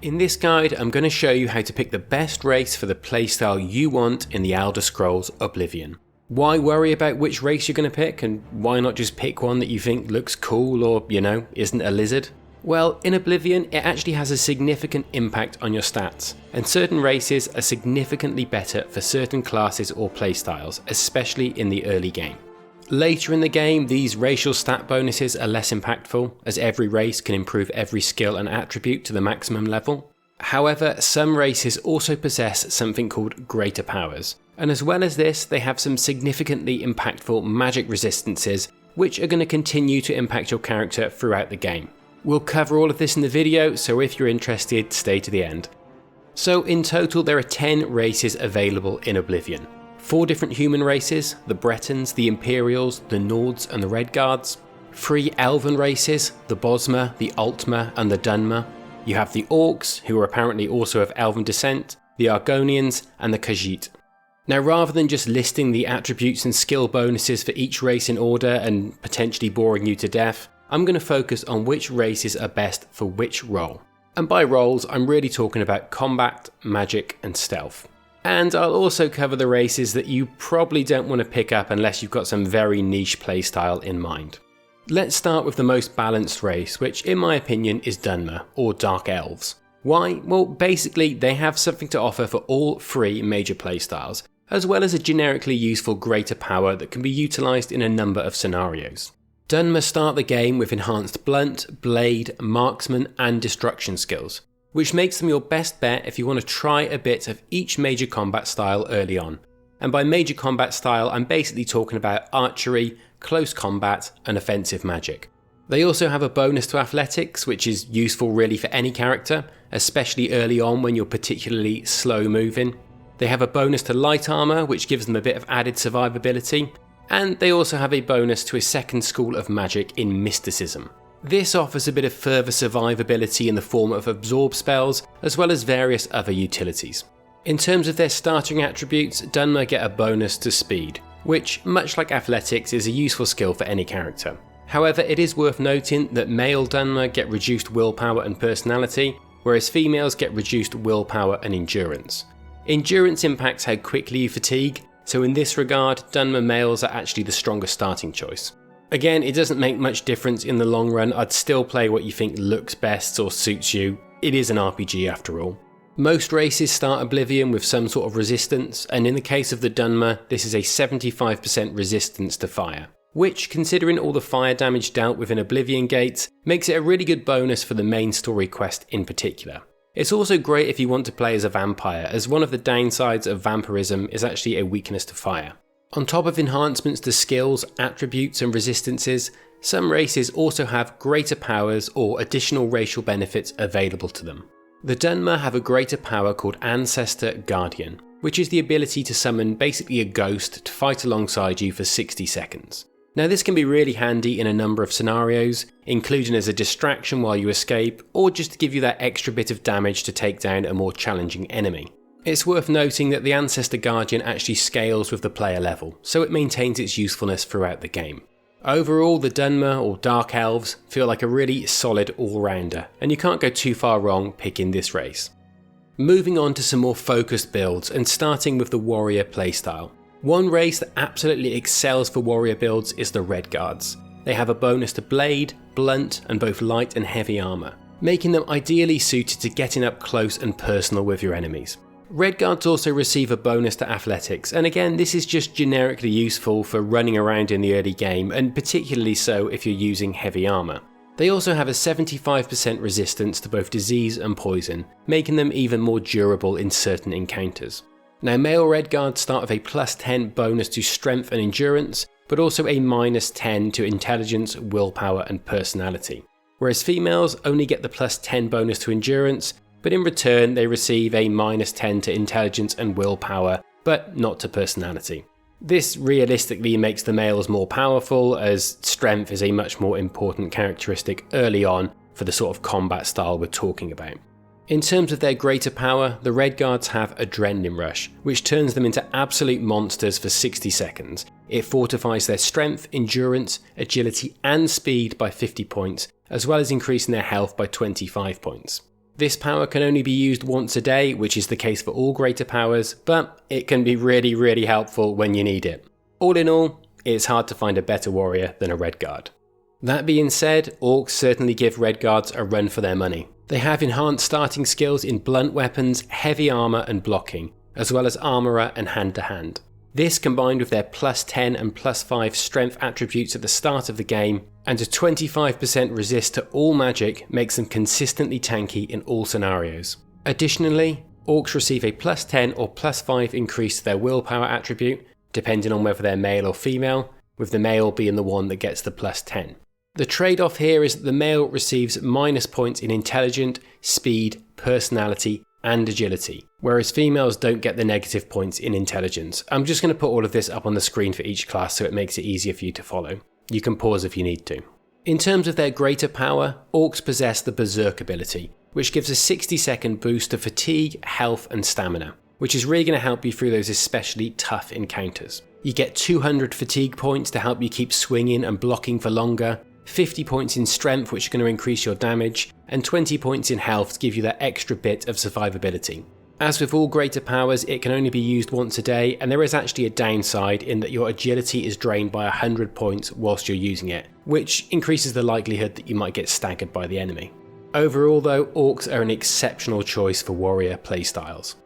In this guide, I'm going to show you how to pick the best race for the playstyle you want in the Elder Scrolls Oblivion. Why worry about which race you're going to pick, and why not just pick one that you think looks cool or, isn't a lizard? Well, in Oblivion, it actually has a significant impact on your stats, and certain races are significantly better for certain classes or playstyles, especially in the early game. Later in the game, these racial stat bonuses are less impactful, as every race can improve every skill and attribute to the maximum level. However, some races also possess something called greater powers, and as well as this, they have some significantly impactful magic resistances, which are going to continue to impact your character throughout the game. We'll cover all of this in the video, so if you're interested, stay to the end. So in total, there are 10 races available in Oblivion. 4 different human races, the Bretons, the Imperials, the Nords and the Redguards. 3 elven races, the Bosmer, the Altmer and the Dunmer. You have the Orcs, who are apparently also of elven descent, the Argonians and the Khajiit. Now, rather than just listing the attributes and skill bonuses for each race in order and potentially boring you to death, I'm going to focus on which races are best for which role. And by roles, I'm really talking about combat, magic and stealth. And I'll also cover the races that you probably don't want to pick up unless you've got some very niche playstyle in mind. Let's start with the most balanced race, which in my opinion is Dunmer, or Dark Elves. Why? Well, basically they have something to offer for all 3 major playstyles, as well as a generically useful greater power that can be utilised in a number of scenarios. Dunmer start the game with enhanced blunt, blade, marksman and destruction skills, which makes them your best bet if you want to try a bit of each major combat style early on. And by major combat style, I'm basically talking about archery, close combat and offensive magic. They also have a bonus to athletics, which is useful really for any character, especially early on when you're particularly slow moving. They have a bonus to light armor, which gives them a bit of added survivability. And they also have a bonus to a second school of magic in mysticism. This offers a bit of further survivability in the form of absorb spells, as well as various other utilities. In terms of their starting attributes, Dunmer get a bonus to speed, which, much like athletics, is a useful skill for any character. However, it is worth noting that male Dunmer get reduced willpower and personality, whereas females get reduced willpower and endurance. Endurance impacts how quickly you fatigue, so in this regard, Dunmer males are actually the strongest starting choice. Again, it doesn't make much difference in the long run. I'd still play what you think looks best or suits you. It is an RPG after all. Most races start Oblivion with some sort of resistance, and in the case of the Dunmer, this is a 75% resistance to fire, which, considering all the fire damage dealt with in Oblivion Gates, makes it a really good bonus for the main story quest in particular. It's also great if you want to play as a vampire, as one of the downsides of vampirism is actually a weakness to fire. On top of enhancements to skills, attributes and resistances, some races also have greater powers or additional racial benefits available to them. The Dunmer have a greater power called Ancestor Guardian, which is the ability to summon basically a ghost to fight alongside you for 60 seconds. Now this can be really handy in a number of scenarios, including as a distraction while you escape, or just to give you that extra bit of damage to take down a more challenging enemy. It's worth noting that the Ancestor Guardian actually scales with the player level, so it maintains its usefulness throughout the game. Overall, the Dunmer or Dark Elves feel like a really solid all-rounder, and you can't go too far wrong picking this race. Moving on to some more focused builds, and starting with the Warrior playstyle. One race that absolutely excels for Warrior builds is the Redguards. They have a bonus to blade, blunt and both light and heavy armour, making them ideally suited to getting up close and personal with your enemies. Redguards also receive a bonus to athletics, and again this is just generically useful for running around in the early game, and particularly so if you're using heavy armour. They also have a 75% resistance to both disease and poison, making them even more durable in certain encounters. Now male Redguards start with a plus 10 bonus to strength and endurance, but also a minus 10 to intelligence, willpower and personality. Whereas females only get the plus 10 bonus to endurance, but in return they receive a minus 10 to intelligence and willpower, but not to personality. This realistically makes the males more powerful, as strength is a much more important characteristic early on for the sort of combat style we're talking about. In terms of their greater power, the Redguards have Adrenaline Rush, which turns them into absolute monsters for 60 seconds. It fortifies their strength, endurance, agility and speed by 50 points, as well as increasing their health by 25 points. This power can only be used once a day, which is the case for all greater powers, but it can be really helpful when you need it. All in all, it's hard to find a better warrior than a Redguard. That being said, orcs certainly give Redguards a run for their money. They have enhanced starting skills in blunt weapons, heavy armour and blocking, as well as armourer and hand-to-hand. This combined with their +10 and +5 strength attributes at the start of the game, and a 25% resist to all magic makes them consistently tanky in all scenarios. Additionally, orcs receive a +10 or +5 increase to their willpower attribute, depending on whether they're male or female, with the male being the one that gets the +10. The trade-off here is that the male receives minus points in intelligence, speed, personality, and agility, whereas females don't get the negative points in intelligence. I'm just going to put all of this up on the screen for each class so it makes it easier for you to follow. You can pause if you need to. In terms of their greater power, orcs possess the Berserk ability, which gives a 60-second boost to fatigue, health, and stamina, which is really going to help you through those especially tough encounters. You get 200 fatigue points to help you keep swinging and blocking for longer, 50 points in strength which are going to increase your damage, and 20 points in health to give you that extra bit of survivability. As with all greater powers, it can only be used once a day, and there is actually a downside in that your agility is drained by 100 points whilst you're using it, which increases the likelihood that you might get staggered by the enemy. Overall though, orcs are an exceptional choice for warrior playstyles.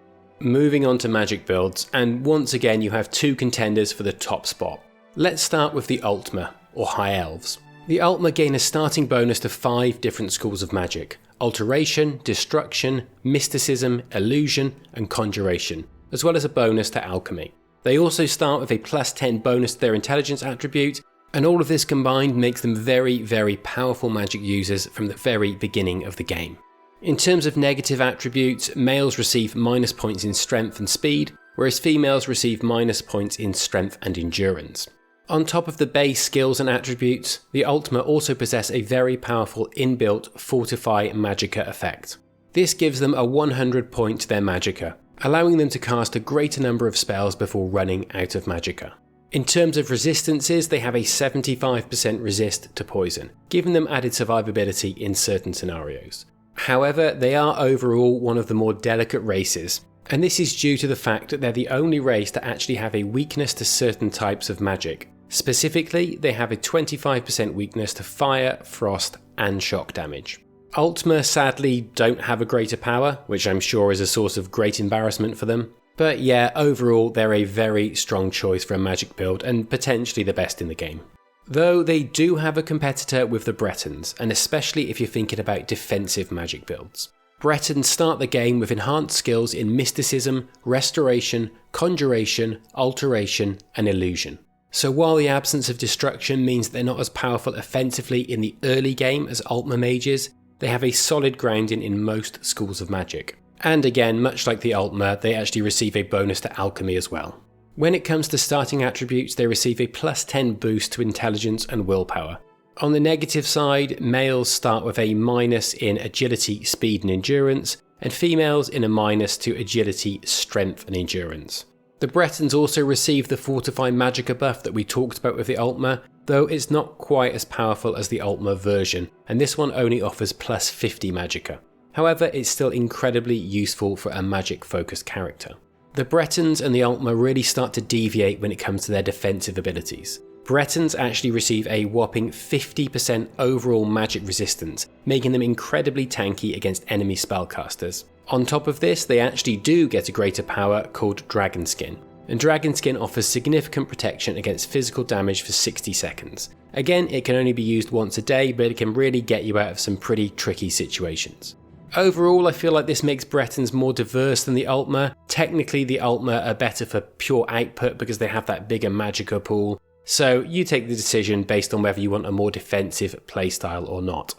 Moving on to magic builds, and once again you have two contenders for the top spot. Let's start with the Altmer, or High Elves. The Altmer gain a starting bonus to 5 different schools of magic: Alteration, Destruction, Mysticism, Illusion, and Conjuration, as well as a bonus to Alchemy. They also start with a +10 bonus to their Intelligence attribute, and all of this combined makes them very powerful magic users from the very beginning of the game. In terms of negative attributes, males receive minus points in Strength and Speed, whereas females receive minus points in Strength and Endurance. On top of the base skills and attributes, the Altmer also possess a very powerful inbuilt Fortify Magicka effect. This gives them a 100 point to their Magicka, allowing them to cast a greater number of spells before running out of Magicka. In terms of resistances, they have a 75% resist to poison, giving them added survivability in certain scenarios. However, they are overall one of the more delicate races, and this is due to the fact that they're the only race to actually have a weakness to certain types of magic. Specifically, they have a 25% weakness to fire, frost, and shock damage. Altmer sadly don't have a greater power, which I'm sure is a source of great embarrassment for them. But yeah, overall they're a very strong choice for a magic build and potentially the best in the game. Though they do have a competitor with the Bretons, and especially if you're thinking about defensive magic builds. Bretons start the game with enhanced skills in Mysticism, Restoration, Conjuration, Alteration, and Illusion. So while the absence of destruction means they're not as powerful offensively in the early game as Altmer mages, they have a solid grounding in most schools of magic. And again, much like the Altmer, they actually receive a bonus to Alchemy as well. When it comes to starting attributes, they receive a +10 boost to Intelligence and Willpower. On the negative side, males start with a minus in Agility, Speed and Endurance, and females in a minus to Agility, Strength and Endurance. The Bretons also receive the Fortify Magicka buff that we talked about with the Altmer, though it's not quite as powerful as the Altmer version, and this one only offers +50 Magicka. However, it's still incredibly useful for a magic-focused character. The Bretons and the Altmer really start to deviate when it comes to their defensive abilities. Bretons actually receive a whopping 50% overall magic resistance, making them incredibly tanky against enemy spellcasters. On top of this, they actually do get a greater power called Dragon Skin, and Dragon Skin offers significant protection against physical damage for 60 seconds. Again, it can only be used once a day, but it can really get you out of some pretty tricky situations. Overall, I feel like this makes Bretons more diverse than the Altmer. Technically, the Altmer are better for pure output because they have that bigger Magicka pool, so you take the decision based on whether you want a more defensive playstyle or not.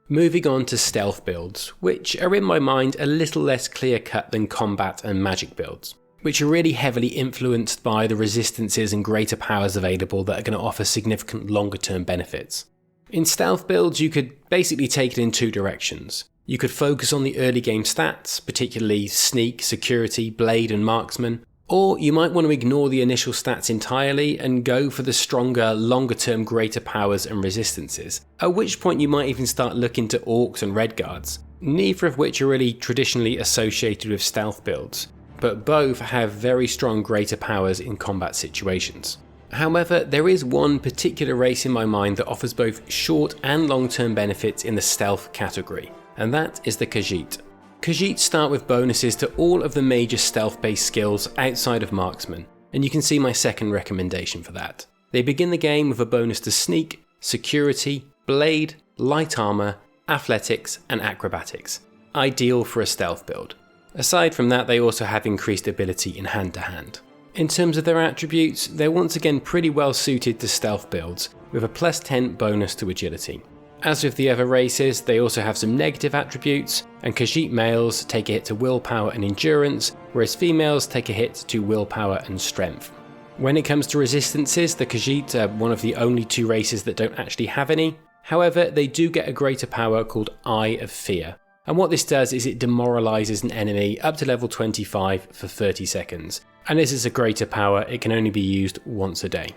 Moving on to stealth builds, which are in my mind a little less clear-cut than combat and magic builds, which are really heavily influenced by the resistances and greater powers available that are going to offer significant longer-term benefits. In stealth builds, you could basically take it in two directions. You could focus on the early game stats, particularly sneak, security, blade and marksman, or you might want to ignore the initial stats entirely and go for the stronger, longer term greater powers and resistances, at which point you might even start looking to orcs and redguards. neither of which are really traditionally associated with stealth builds, but both have very strong greater powers in combat situations. However, there is one particular race in my mind that offers both short and long-term benefits in the stealth category, and that is the Khajiit. Khajiit start with bonuses to all of the major stealth-based skills outside of marksman, and you can see my second recommendation for that. They begin the game with a bonus to sneak, security, blade, light armor, athletics, and acrobatics, ideal for a stealth build. Aside from that, they also have increased ability in hand-to-hand. In terms of their attributes, they're once again pretty well suited to stealth builds, with a plus 10 bonus to agility. As with the other races, they also have some negative attributes, and Khajiit males take a hit to willpower and endurance, whereas females take a hit to willpower and strength. When it comes to resistances, the Khajiit are one of the only two races that don't actually have any. However, they do get a greater power called Eye of Fear, and what this does is it demoralizes an enemy up to level 25 for 30 seconds, and as it's a greater power, it can only be used once a day.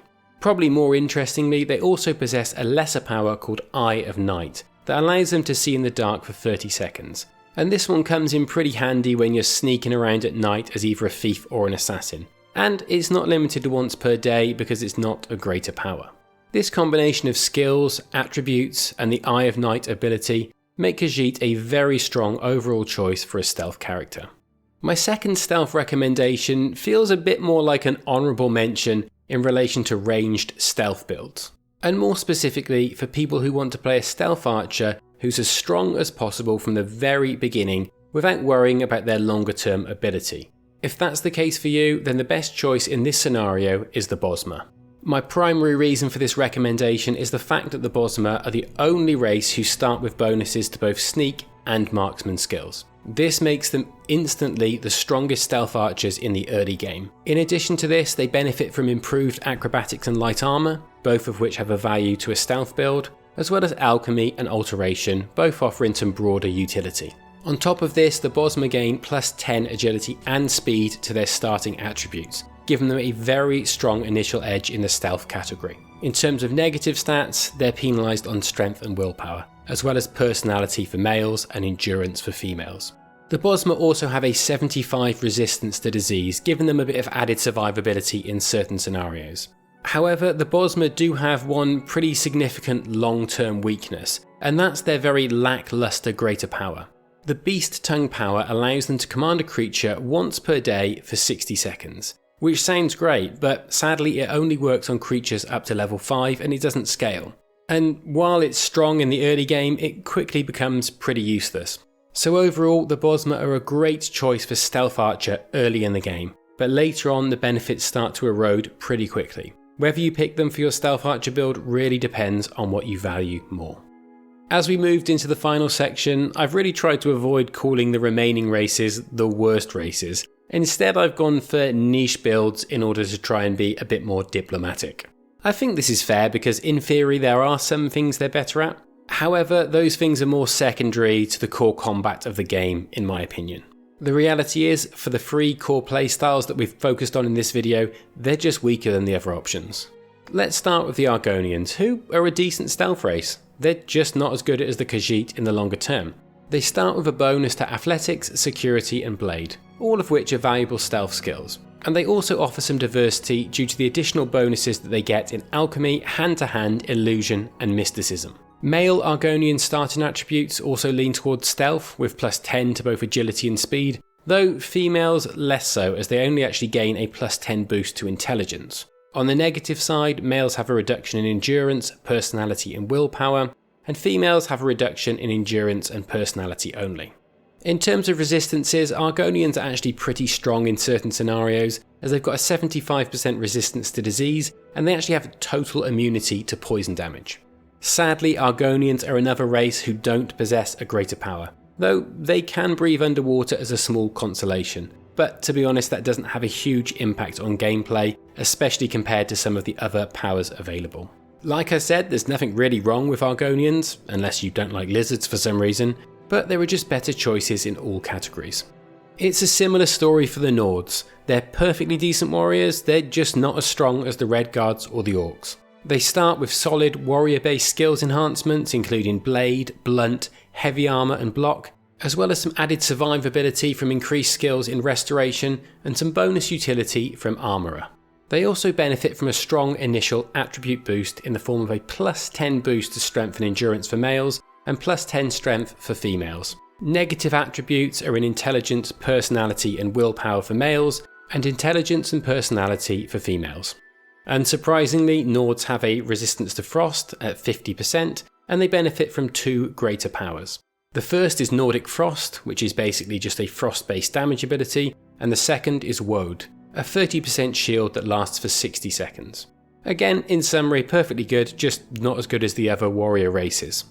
Probably more interestingly, they also possess a lesser power called Eye of Night that allows them to see in the dark for 30 seconds, and this one comes in pretty handy when you're sneaking around at night as either a thief or an assassin, and it's not limited to once per day because it's not a greater power. This combination of skills, attributes, and the Eye of Night ability make Khajiit a very strong overall choice for a stealth character. My second stealth recommendation feels a bit more like an honourable mention in relation to ranged stealth builds, and more specifically for people who want to play a stealth archer who's as strong as possible from the very beginning without worrying about their longer term ability. If that's the case for you, then the best choice in this scenario is the Bosmer. My primary reason for this recommendation is the fact that the Bosmer are the only race who start with bonuses to both sneak and marksman skills. This makes them instantly the strongest stealth archers in the early game. In addition to this, they benefit from improved acrobatics and light armor, both of which have a value to a stealth build, as well as alchemy and alteration, both offering some broader utility. On top of this, the Bosmer gain plus 10 agility and speed to their starting attributes, giving them a very strong initial edge in the stealth category. In terms of negative stats, they're penalised on strength and willpower, as well as personality for males and endurance for females. The Bosmer also have a 75 resistance to disease, giving them a bit of added survivability in certain scenarios. However, the Bosmer do have one pretty significant long-term weakness, and that's their very lackluster greater power. The Beast Tongue power allows them to command a creature once per day for 60 seconds. Which sounds great, but sadly it only works on creatures up to level 5 and it doesn't scale. And while it's strong in the early game, it quickly becomes pretty useless. So overall, the Bosmer are a great choice for Stealth Archer early in the game, but later on the benefits start to erode pretty quickly. Whether you pick them for your Stealth Archer build really depends on what you value more. As we moved into the final section, I've really tried to avoid calling the remaining races the worst races. Instead, I've gone for niche builds in order to try and be a bit more diplomatic. I think this is fair because in theory there are some things they're better at. However, those things are more secondary to the core combat of the game, in my opinion. The reality is, for the 3 core playstyles that we've focused on in this video, they're just weaker than the other options. Let's start with the Argonians, who are a decent stealth race. They're just not as good as the Khajiit in the longer term. They start with a bonus to athletics, security and blade, all of which are valuable stealth skills. And they also offer some diversity due to the additional bonuses that they get in alchemy, hand-to-hand, illusion and mysticism. Male Argonian starting attributes also lean towards stealth with plus 10 to both agility and speed, though females less so as they only actually gain a plus 10 boost to intelligence. On the negative side, males have a reduction in endurance, personality and willpower, and females have a reduction in endurance and personality only. In terms of resistances, Argonians are actually pretty strong in certain scenarios, as they've got a 75% resistance to disease, and they actually have total immunity to poison damage. Sadly, Argonians are another race who don't possess a greater power, though they can breathe underwater as a small consolation, but to be honest that doesn't have a huge impact on gameplay, especially compared to some of the other powers available. Like I said, there's nothing really wrong with Argonians, unless you don't like lizards for some reason, but there are just better choices in all categories. It's a similar story for the Nords. They're perfectly decent warriors, they're just not as strong as the Redguards or the Orcs. They start with solid warrior-based skills enhancements including blade, blunt, heavy armour and block, as well as some added survivability from increased skills in restoration and some bonus utility from Armourer. They also benefit from a strong initial attribute boost in the form of a +10 boost to strength and endurance for males and +10 strength for females. Negative attributes are in intelligence, personality and willpower for males, and intelligence and personality for females. Unsurprisingly, Nords have a resistance to frost at 50%, and they benefit from 2 greater powers. The first is Nordic Frost, which is basically just a frost-based damage ability, and the second is Woad, a 30% shield that lasts for 60 seconds. Again, in summary, perfectly good, just not as good as the other warrior races.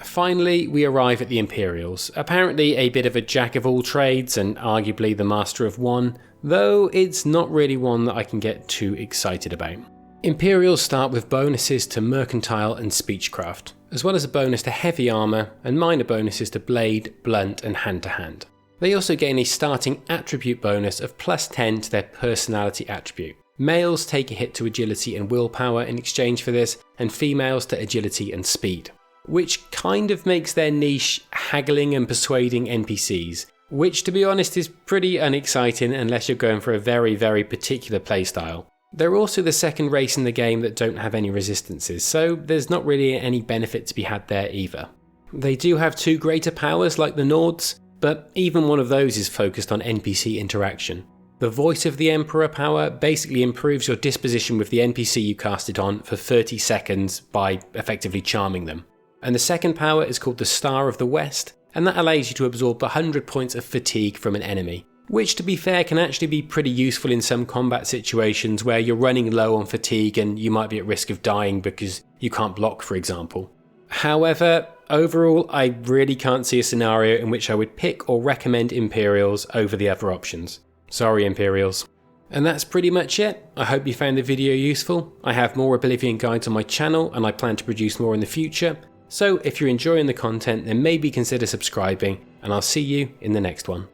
Finally, we arrive at the Imperials, apparently a bit of a jack of all trades and arguably the master of one, though it's not really one that I can get too excited about. Imperials start with bonuses to Mercantile and Speechcraft, as well as a bonus to Heavy Armour and minor bonuses to Blade, Blunt and Hand-to-Hand. They also gain a starting attribute bonus of +10 to their personality attribute. Males take a hit to Agility and Willpower in exchange for this, and females to Agility and Speed, which kind of makes their niche haggling and persuading NPCs, which to be honest is pretty unexciting unless you're going for a very, very particular playstyle. They're also the second race in the game that don't have any resistances, so there's not really any benefit to be had there either. They do have 2 greater powers like the Nords, but even one of those is focused on NPC interaction. The Voice of the Emperor power basically improves your disposition with the NPC you cast it on for 30 seconds by effectively charming them. And the second power is called the Star of the West, and that allows you to absorb 100 points of fatigue from an enemy, which to be fair can actually be pretty useful in some combat situations where you're running low on fatigue and you might be at risk of dying because you can't block, for example. However, overall I really can't see a scenario in which I would pick or recommend Imperials over the other options. Sorry Imperials. And that's pretty much it. I hope you found the video useful. I have more Oblivion guides on my channel and I plan to produce more in the future. So if you're enjoying the content then maybe consider subscribing and I'll see you in the next one.